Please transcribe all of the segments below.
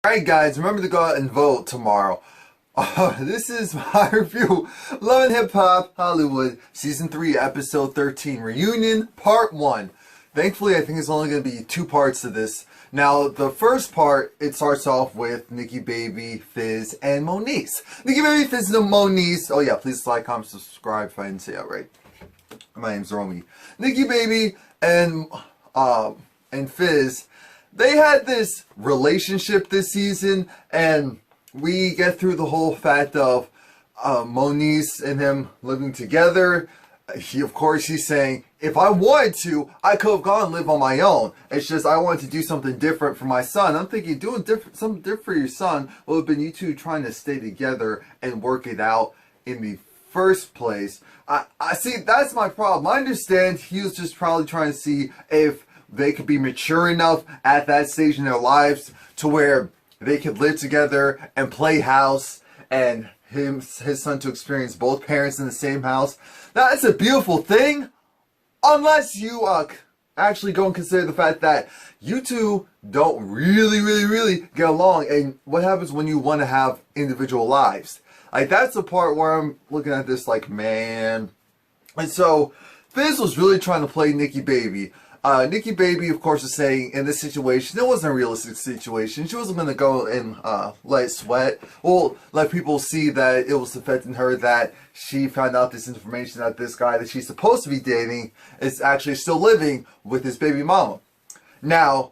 Alright guys, remember to go out and vote tomorrow. This is my review. Love and Hip Hop Hollywood Season 3 Episode 13 Reunion Part 1. Thankfully, I think it's only going to be 2 parts to this. Now, the first part, it starts off with Nikki Baby, Fizz, and Moniece. Nikki Baby, Fizz, and Moniece. Oh yeah, please like, comment, subscribe if I didn't say that right. My name's Romie. Nikki Baby and Fizz, they had this relationship this season, and we get through the whole fact of Moniece and him living together. Of course, he's saying, if I wanted to, I could have gone and live on my own. It's just I wanted to do something different for my son. I'm thinking doing something different for your son would have been you two trying to stay together and work it out in the first place. I see, that's my problem. I understand he was just probably trying to see if they could be mature enough at that stage in their lives to where they could live together and play house, and his son to experience both parents in the same house. Now, that's a beautiful thing, unless you actually go and consider the fact that you two don't really get along, and what happens when you want to have individual lives. Like, that's the part where I'm looking at this like, man. And so, Fizz was really trying to play Nikki Baby. Nikki Baby, of course, is saying in this situation, it wasn't a realistic situation. She wasn't going to go and let it sweat. Well, let people see that it was affecting her, that she found out this information that this guy that she's supposed to be dating is actually still living with his baby mama. Now,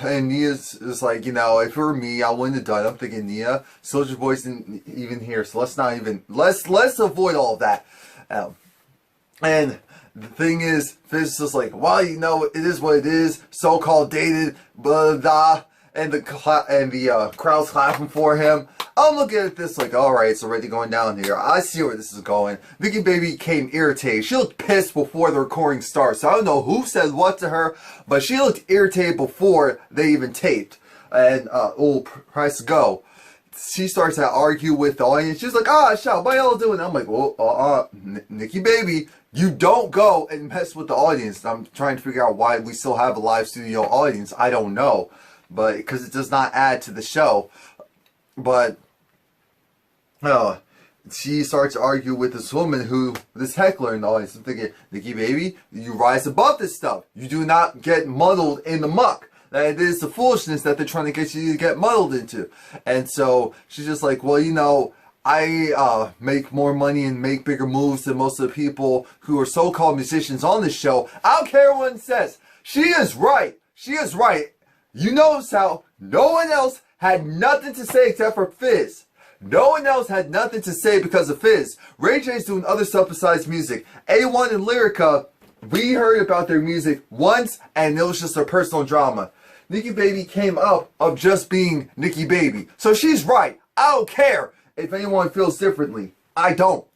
and Nia's like, you know, if it were me, I wouldn't have done it. I'm thinking, Nia, Soldier Boy's isn't even here, so let's avoid all of that. And the thing is, Fizz is just like, well, you know, it is what it is. So-called dated, blah, blah, and the crowd's clapping for him. I'm looking at this like, alright, it's already going down here. I see where this is going. Nikki Baby became irritated. She looked pissed before the recording starts. So I don't know who said what to her, but she looked irritated before they even taped. And, press go. She starts to argue with the audience. She's like, shout, what y'all doing? I'm like, well, Nikki Baby, you don't go and mess with the audience. I'm trying to figure out why we still have a live studio audience. I don't know. But, because it does not add to the show. But, she starts to argue with this woman this heckler in the audience. I'm thinking, Nikki Baby, you rise above this stuff. You do not get muddled in the muck. That it is the foolishness that they're trying to get you to get muddled into. And so she's just like, well, you know, I make more money and make bigger moves than most of the people who are so-called musicians on this show. I don't care what it says. She is right. She is right. You notice how no one else had nothing to say except for Fizz. No one else had nothing to say because of Fizz. Ray J's doing other stuff besides music. A1 and Lyrica, we heard about their music once, and it was just a personal drama. Nikki Baby came up of just being Nikki Baby. So she's right. I don't care if anyone feels differently. I don't.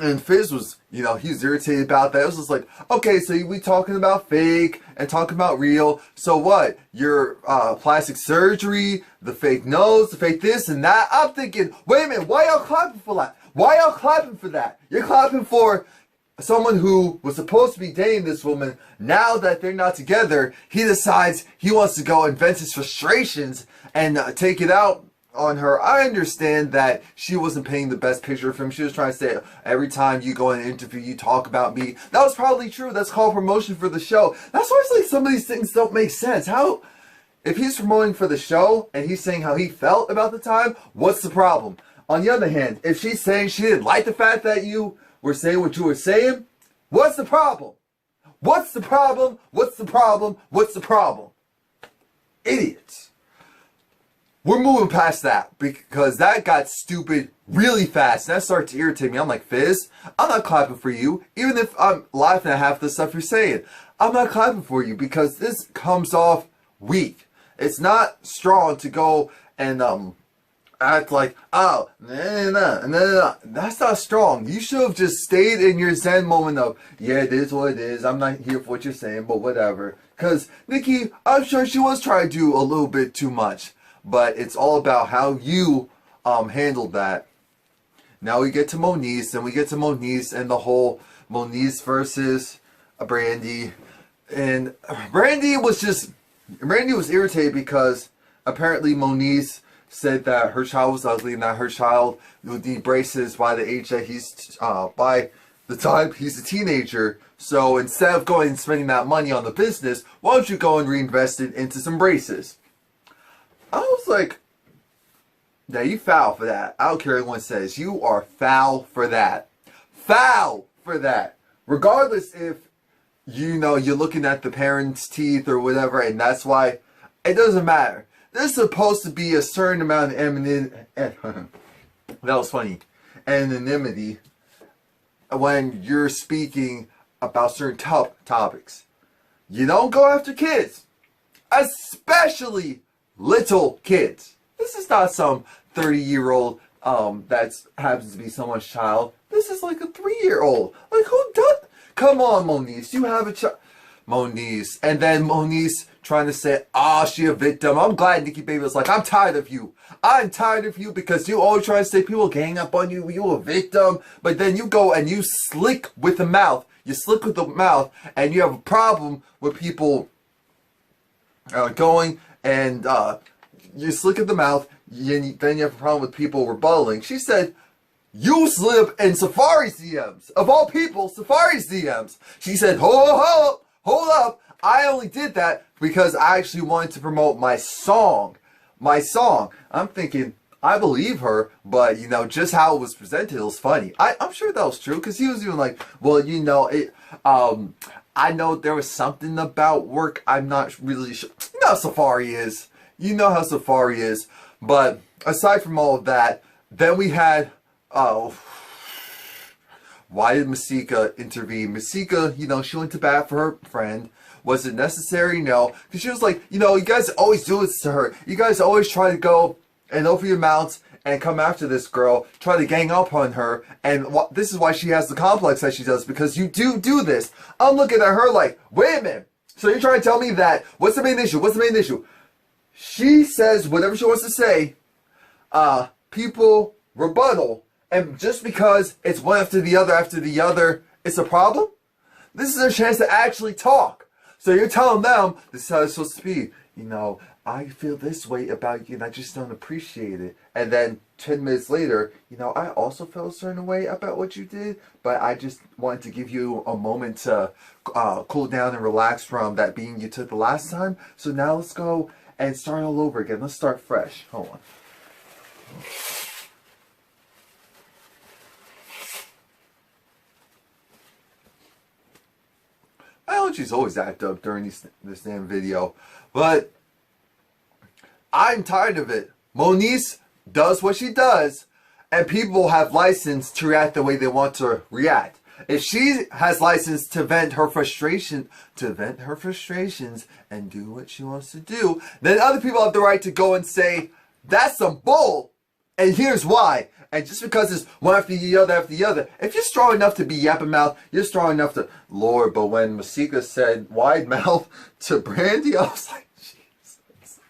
And Fizz was, you know, he was irritated about that. It was just like, okay, so we talking about fake and talking about real. So what? Your plastic surgery, the fake nose, the fake this and that. I'm thinking, wait a minute, why y'all clapping for that? Why y'all clapping for that? You're clapping for someone who was supposed to be dating this woman. Now that they're not together, he decides he wants to go and vent his frustrations and take it out on her. I understand that she wasn't painting the best picture of him. She was trying to say, every time you go in an interview, you talk about me. That was probably true. That's called promotion for the show. That's why it's like some of these things don't make sense. How, if he's promoting for the show and he's saying how he felt about the time, what's the problem? On the other hand, if she's saying she didn't like the fact that you were saying what you were saying, what's the problem? What's the problem? What's the problem? What's the problem? Idiots. We're moving past that because that got stupid really fast. And that started to irritate me. I'm like, Fizz, I'm not clapping for you. Even if I'm laughing at half the stuff you're saying. I'm not clapping for you because this comes off weak. It's not strong to go and act like, oh, nah. That's not strong. You should have just stayed in your zen moment of, yeah, it is what it is. I'm not here for what you're saying, but whatever. Because Nikki, I'm sure she was trying to do a little bit too much. But it's all about how you handled that. Now we get to Moniece, and the whole Moniece versus Brandi. And Brandi was just Brandi was irritated because apparently Moniece said that her child was ugly and that her child would need braces by the age that by the time he's a teenager. So instead of going and spending that money on the business, why don't you go and reinvest it into some braces? I was like, yeah, you foul for that. I don't care what anyone says. You are foul for that. Foul for that. Regardless if, you know, you're looking at the parents' teeth or whatever, and that's why, it doesn't matter. There's supposed to be a certain amount of that was funny. Anonymity when you're speaking about certain topics. You don't go after kids. Especially little kids. This is not some 30-year-old that happens to be someone's child. This is like a 3-year-old. Like, who does? Come on, Moniece. You have a child. Moniece. And then Moniece trying to say, she a victim. I'm glad Nikki Baby was like, I'm tired of you. I'm tired of you because you always try to say people gang up on you. You a victim. But then you go and you slick with the mouth. You slick with the mouth and you have a problem with people going and you slick at the mouth. Then you have a problem with people rebutting. She said, you slip in Safari's DMs. Of all people, Safari's DMs. She said, hold up. I only did that because I actually wanted to promote my song. I'm thinking, I believe her, but, you know, just how it was presented, it was funny. I'm sure that was true, because he was even like, well, you know, I know there was something about work. I'm not really sure. You know how Safari is. You know how Safari is. But aside from all of that, then we had, why did Masika intervene? Masika, you know, she went to bat for her friend. Was it necessary? No. Because she was like, you know, you guys always do this to her. You guys always try to go and open your mouths and come after this girl, try to gang up on her. And this is why she has the complex that she does, because you do this. I'm looking at her like, wait a minute. So you're trying to tell me that, what's the main issue? What's the main issue? She says whatever she wants to say. People rebuttal. And just because it's one after the other, it's a problem? This is their chance to actually talk. So you're telling them, this is how it's supposed to be. You know, I feel this way about you and I just don't appreciate it. And then 10 minutes later, you know, I also felt a certain way about what you did, but I just wanted to give you a moment to cool down and relax from that beating you took the last time. So now let's go and start all over again. Let's start fresh. Hold on. She's always act up during this damn video, but I'm tired of it. Moniece does what she does, and people have license to react the way they want to react. If she has license to vent her frustrations and do what she wants to do, then other people have the right to go and say, that's some bull, and here's why. And just because it's one after the other, if you're strong enough to be yapping mouth, you're strong enough to, Lord. But when Masika said wide mouth to Brandi, I was like, Jesus.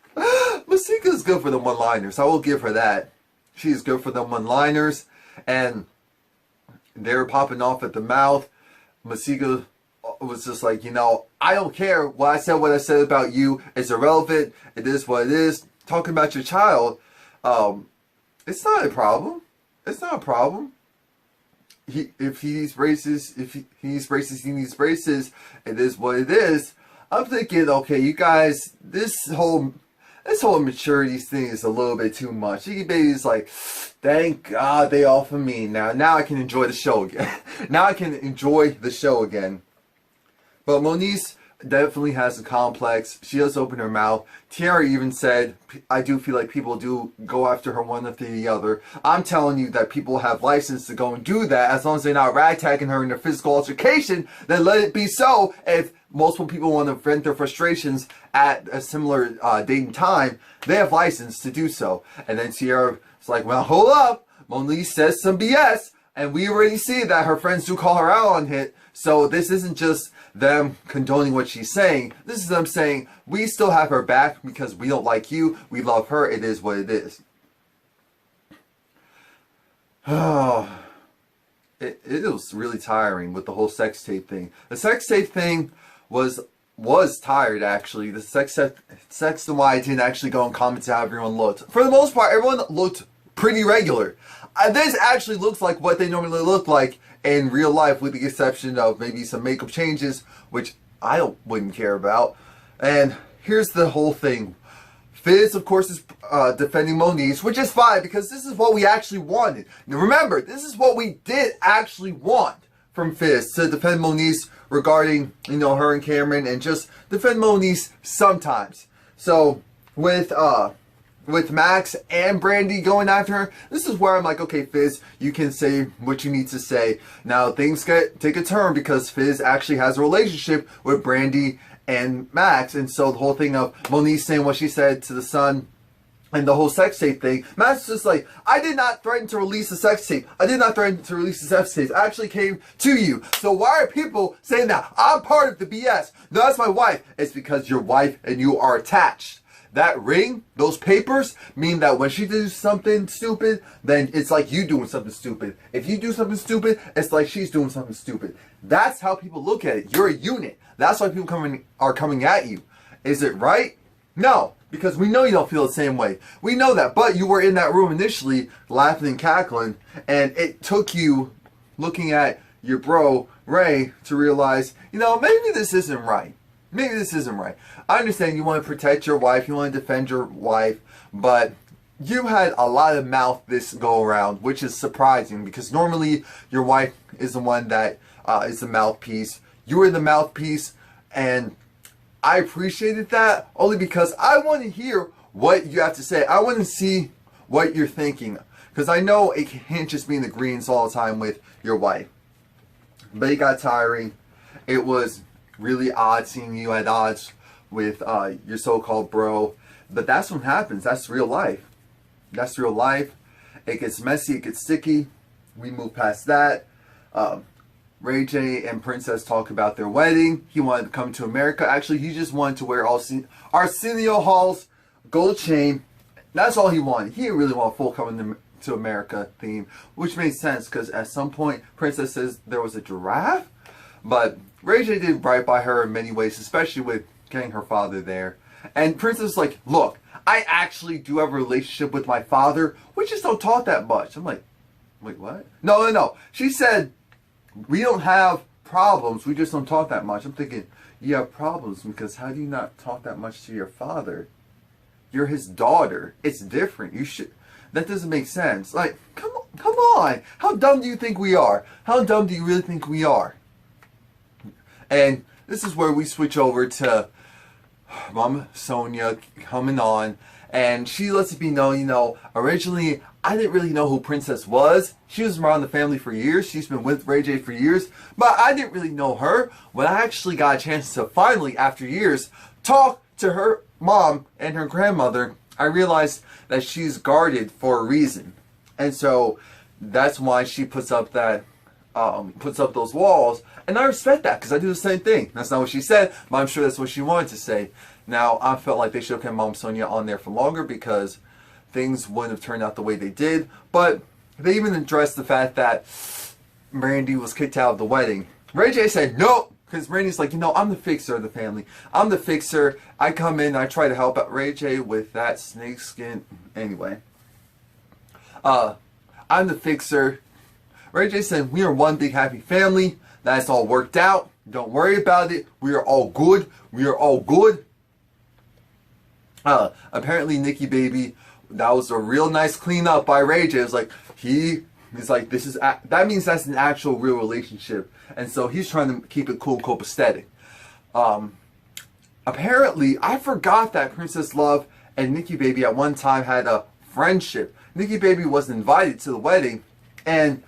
Masika's good for the one-liners. I will give her that. She's good for the one-liners. And they were popping off at the mouth. Masika was just like, you know, I don't care what I said about you. It's irrelevant. It is what it is. Talking about your child, it's not a problem. It's not a problem. If he needs braces, he needs braces. It is what it is. I'm thinking, okay, you guys, this whole maturity thing is a little bit too much. Nikki Baby's like, thank God they offer me now. Now I can enjoy the show again. Now I can enjoy the show again. But Moniece definitely has a complex. She does open her mouth. Tiara even said, I do feel like people do go after her one after the other. I'm telling you that people have license to go and do that as long as they're not ragtagging her in a physical altercation. Then let it be so. If multiple people want to vent their frustrations at a similar date and time, they have license to do so. And then Tiara's like, well, hold up. Moniece says some BS. And we already see that her friends do call her out on it. So this isn't just them condoning what she's saying. This is them saying, we still have her back because we don't like you. We love her. It is what it is. Oh, it was really tiring with the whole sex tape thing. The sex tape thing was was tired, actually. The sex and why I didn't actually go and comment to how everyone looked. For the most part, everyone looked pretty regular. This actually looks like what they normally look like in real life, with the exception of maybe some makeup changes, which I wouldn't care about. And here's the whole thing. Fizz, of course, is defending Moniece, which is fine because this is what we actually wanted. Now remember, this is what we did actually want from Fizz, to defend Moniece regarding, you know, her and Cameron, and just defend Moniece sometimes. So with Max and Brandi going after her, this is where I'm like, okay, Fizz, you can say what you need to say. Now things take a turn because Fizz actually has a relationship with Brandi and Max, and so the whole thing of Moniece saying what she said to the son and the whole sex tape thing, Max is just like, I did not threaten to release a sex tape. I did not threaten to release a sex tape. I actually came to you. So why are people saying that? I'm part of the BS. No, that's my wife. It's because your wife and you are attached. That ring, those papers, mean that when she does something stupid, then it's like you doing something stupid. If you do something stupid, it's like she's doing something stupid. That's how people look at it. You're a unit. That's why people are coming at you. Is it right? No, because we know you don't feel the same way. We know that, but you were in that room initially laughing and cackling, and it took you looking at your bro, Ray, to realize, you know, maybe this isn't right. Maybe this isn't right. I understand you want to protect your wife, you want to defend your wife, but you had a lot of mouth this go around, which is surprising because normally your wife is the one that is the mouthpiece. You were the mouthpiece, and I appreciated that only because I want to hear what you have to say. I want to see what you're thinking, because I know it can't just be in the greens all the time with your wife. But it got tiring. It was really odd seeing you at odds with your so-called bro. But that's what happens. That's real life. That's real life. It gets messy. It gets sticky. We move past that. Ray J and Princess talk about their wedding. He wanted to come to America. Actually, he just wanted to wear Arsenio Hall's gold chain. That's all he wanted. He didn't really want a full coming to America theme, which made sense because at some point Princess says there was a giraffe. But Ray J did right by her in many ways, especially with getting her father there. And Princess was like, look, I actually do have a relationship with my father. We just don't talk that much. I'm like, wait, what? No. She said, we don't have problems, we just don't talk that much. I'm thinking, you have problems because how do you not talk that much to your father? You're his daughter. It's different. You should. That doesn't make sense. Like, come on. How dumb do you think we are? How dumb do you really think we are? And this is where we switch over to Mama Sonia coming on, and she lets it be known, you know, originally I didn't really know who Princess was. She was around the family for years. She's been with Ray J for years, but I didn't really know her. When I actually got a chance to finally, after years, talk to her mom and her grandmother, I realized that she's guarded for a reason. And so that's why she puts up that puts up those walls, and I respect that because I do the same thing. That's not what she said, but I'm sure that's what she wanted to say. Now, I felt like they should have kept Mom Sonia on there for longer because things wouldn't have turned out the way they did. But they even addressed the fact that Brandi was kicked out of the wedding. Ray J said no, because Brandi's like, you know, I'm the fixer of the family. I'm the fixer. I come in, I try to help out Ray J with that snakeskin. Anyway, I'm the fixer. Ray J said, we are one big happy family. That's all worked out. Don't worry about it. We are all good. We are all good. Apparently, Nikki baby, that was a real nice cleanup by Ray J. It was like, he's like, this is, that means that's an actual real relationship. And so he's trying to keep it cool, copacetic. Apparently, I forgot that Princess Love and Nikki baby at one time had a friendship. Nikki baby was invited to the wedding, and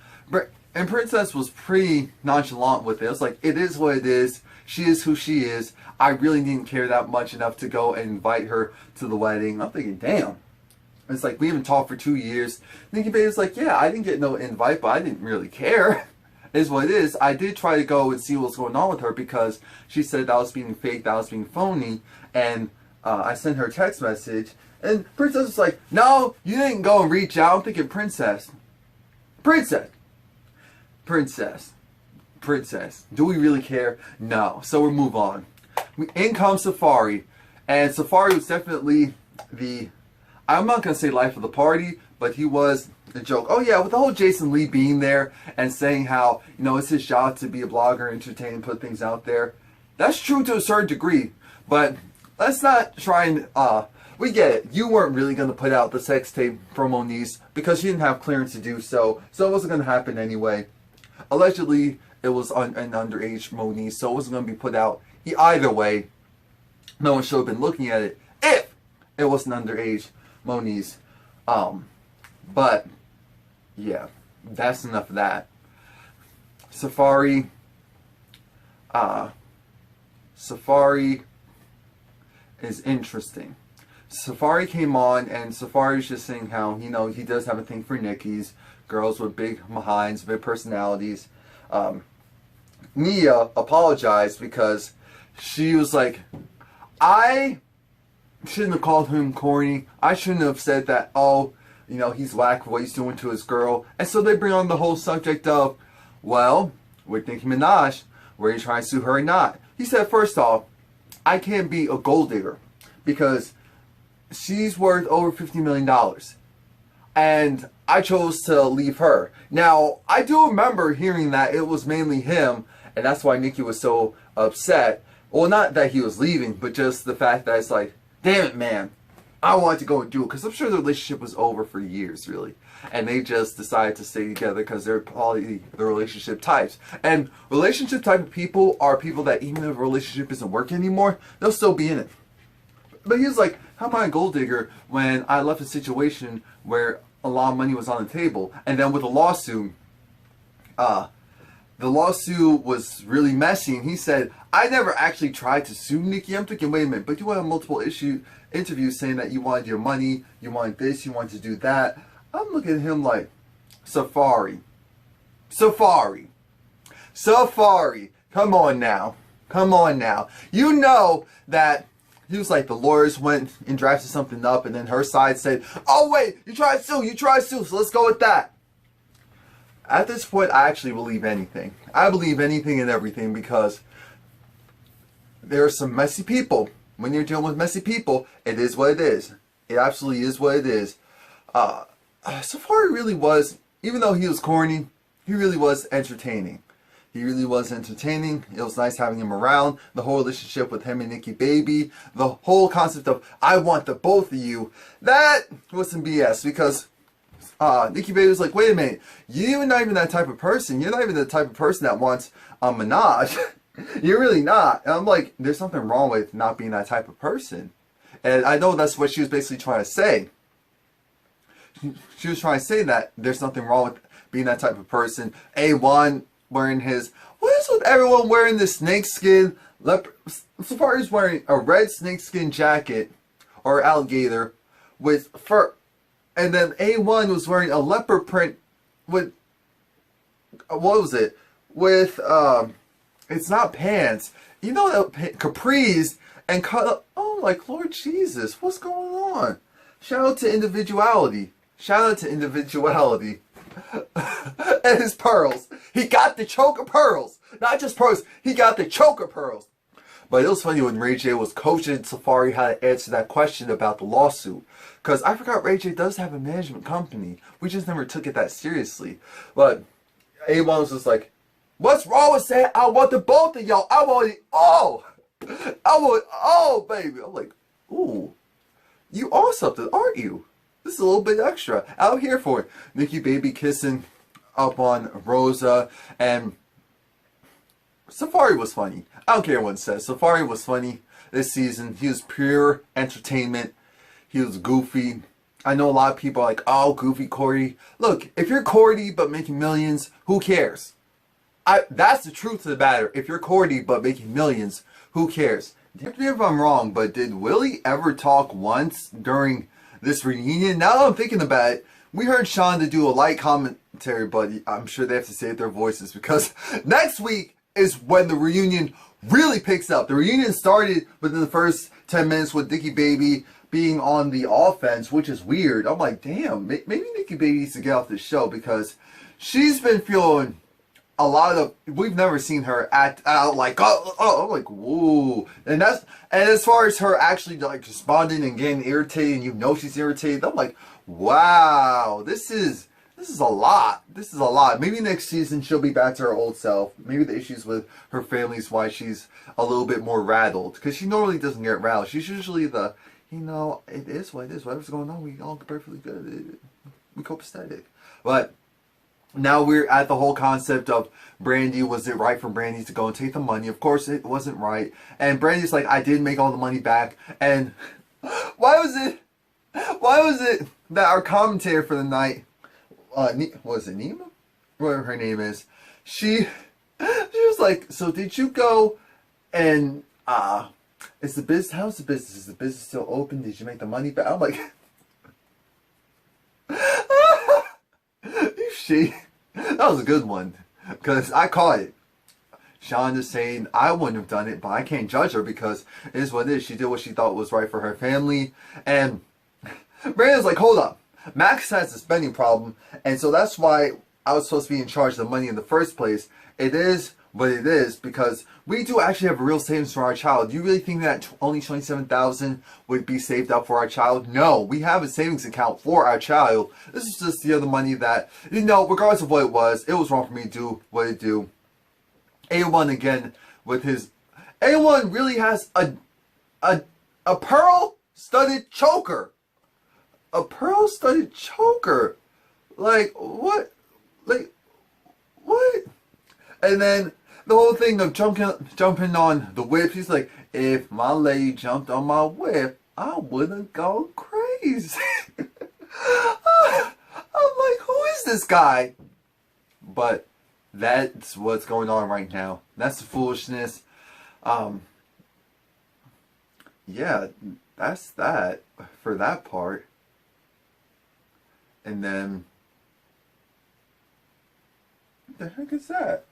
Princess was pretty nonchalant with it. It was like, it is what it is. She is who she is. I really didn't care that much enough to go and invite her to the wedding. I'm thinking, damn. It's like, we haven't talked for 2 years. Nikki Baby was like, yeah, I didn't get no invite, but I didn't really care. It is what it is. I did try to go and see what's going on with her because she said that was being fake, that was being phony. And I sent her a text message. And Princess was like, no, you didn't go and reach out. I'm thinking, Princess. Do we really care? No. So we'll move on. in comes Safari. And Safari was definitely I'm not going to say life of the party, but he was the joke. Oh yeah, with the whole Jason Lee being there and saying how, it's his job to be a blogger, entertain, put things out there. That's true to a certain degree, but let's not try and, we get it. You weren't really going to put out the sex tape for Moniece because you didn't have clearance to do so, so it wasn't going to happen anyway. Allegedly, it was an underage Moniece, so it wasn't going to be put out. Either way, no one should have been looking at it if it was an underage Moniece. But, yeah, that's enough of that. Safari is interesting. Safari came on, and Safari's just saying how, he does have a thing for Nikki's, girls with big behinds, big personalities. Nia apologized because she was like, I shouldn't have called him corny. I shouldn't have said that, he's whack for what he's doing to his girl. And so they bring on the whole subject of, well, with Nicki Minaj, were you trying to sue her or not? He said, first off, I can't be a gold digger because she's worth over $50 million. And I chose to leave her. Now, I do remember hearing that it was mainly him, and that's why Nikki was so upset. Well, not that he was leaving, but just the fact that it's like, damn it, man. I wanted to go and do it, because I'm sure the relationship was over for years, really. And they just decided to stay together because they're probably the relationship types. And relationship type of people are people that even if a relationship isn't working anymore, they'll still be in it. But he was like, how am I a gold digger when I left a situation where a lot of money was on the table? And then with a lawsuit, the lawsuit was really messy. And he said, I never actually tried to sue Nikki. I'm thinking, wait a minute, but you had multiple interviews saying that you wanted your money, you wanted this, you wanted to do that. I'm looking at him like, Safari. Come on now. You know that he was like, the lawyers went and drafted something up, and then her side said, oh wait, you try to sue, so let's go with that. At this point, I actually believe anything. I believe anything and everything because there are some messy people. When you're dealing with messy people, it is what it is. It absolutely is what it is. Safari really was, even though he was corny, he really was entertaining. It was nice having him around. The whole relationship with him and Nikki Baby. The whole concept of, I want the both of you. That was some BS because Nikki Baby was like, wait a minute. You're not even that type of person. You're not even the type of person that wants a menage. You're really not. And I'm like, there's something wrong with not being that type of person. And I know that's what she was basically trying to say. She was trying to say that there's nothing wrong with being that type of person. A1 wearing his... What is with everyone wearing this snakeskin... Safari's wearing a red snakeskin jacket or alligator with fur. And then A1 was wearing a leopard print with... What was it? With... It's not pants. You know, capris and cut... Oh, like, Lord Jesus, what's going on? Shout out to individuality. And his pearls. He got the choker pearls. Not just pearls. He got the choker pearls. But it was funny when Ray J was coaching Safari how to answer that question about the lawsuit. Because I forgot Ray J does have a management company. We just never took it that seriously. But A1 was just like, what's wrong with saying I want the both of y'all? I want it all. I want it all, baby. I'm like, ooh, you are something, aren't you? This is a little bit extra. Out here for it. Nikki Baby kissing up on Rosa, and Safari was funny. I don't care what it says. Safari was funny this season. He was pure entertainment. He was goofy. I know a lot of people are like, oh, goofy Cordy. Look, if you're Cordy but making millions, who cares? That's the truth of the matter. If you're Cordy but making millions, who cares? Correct me if I'm wrong, but did Willie ever talk once during this reunion? Now that I'm thinking about it, we heard Shonda do a light commentary, but I'm sure they have to save their voices because next week is when the reunion really picks up. The reunion started within the first 10 minutes with Nikki Baby being on the offense, which is weird. I'm like, damn, maybe Nikki Baby needs to get off this show because she's been feeling a lot of, we've never seen her act out like, I'm like, whoa. And as far as her actually like responding and getting irritated, and you know she's irritated, I'm like, wow, this is a lot. This is a lot. Maybe next season she'll be back to her old self. Maybe the issues with her family is why she's a little bit more rattled. Because she normally doesn't get rattled. She's usually the, you know, it is what it is. Whatever's going on, we all perfectly good. We copacetic. But now we're at the whole concept of Brandi. Was it right for Brandi to go and take the money? Of course it wasn't right. And Brandi's like, I did make all the money back. And why was it that our commentator for the night, what was it, Nima? Whatever her name is. She was like, so did you go and how's the business? Is the business still open? Did you make the money back? I'm like, that was a good one. Because I caught it. Sean is saying, I wouldn't have done it, but I can't judge her because it is what it is. She did what she thought was right for her family. And Brandon's like, hold up. Max has a spending problem, and so that's why I was supposed to be in charge of the money in the first place. It is what it is because we do actually have a real savings for our child. Do you really think that only $27,000 would be saved up for our child? No, we have a savings account for our child. This is just the other money that, you know, regardless of what it was wrong for me to do what it do. A1 again with his, A1 really has a pearl-studded choker. A pearl-studded choker. Like, what? Like, what? And then the whole thing of jumping on the whip. He's like, if my lady jumped on my whip, I wouldn't go crazy. I'm like, who is this guy? But that's what's going on right now. That's the foolishness. Yeah, that's that for that part. And then, what the heck is that?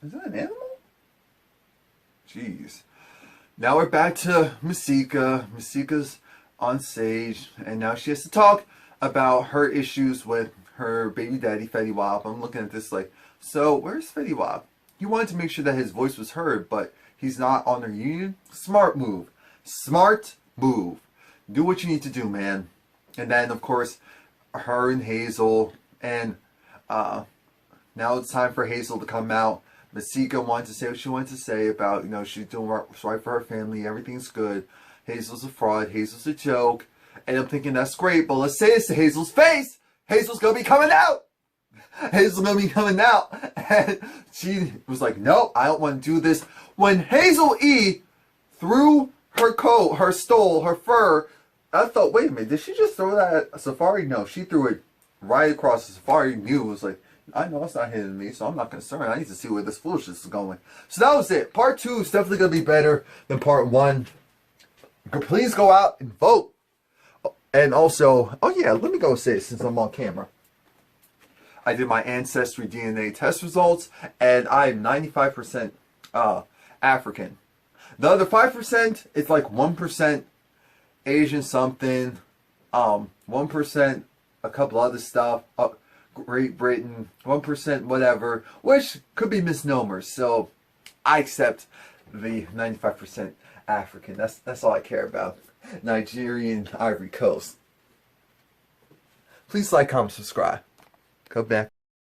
Is that an animal? Jeez. Now we're back to Masika. Masika's on stage, and now she has to talk about her issues with her baby daddy, Fetty Wap. I'm looking at this like, so where's Fetty Wap? He wanted to make sure that his voice was heard, but he's not on the reunion. Smart move. Smart move. Do what you need to do, man. And then, of course, her and Hazel, and now it's time for Hazel to come out. Masika wanted to say what she wanted to say about, you know, she's doing what's right for her family, everything's good. Hazel's a fraud, Hazel's a joke. And I'm thinking, that's great, but let's say this to Hazel's face! Hazel's gonna be coming out! Hazel's gonna be coming out! And she was like, no, I don't want to do this. When Hazel E threw her coat, her stole, her fur, I thought, wait a minute, did she just throw that at Safari? No, she threw it right across the Safari. Knew it was like, I know it's not hitting me, so I'm not concerned. I need to see where this foolishness is going. So that was it. Part 2 is definitely going to be better than Part 1. Please go out and vote. And also, oh yeah, let me go say it since I'm on camera. I did my Ancestry DNA test results, and I am 95% African. The other 5%, it's like 1% Asian something, 1% a couple other stuff, Great Britain, 1% whatever, which could be misnomers. So I accept the 95% African. That's all I care about. Nigerian, Ivory Coast. Please like, comment, subscribe. Go back.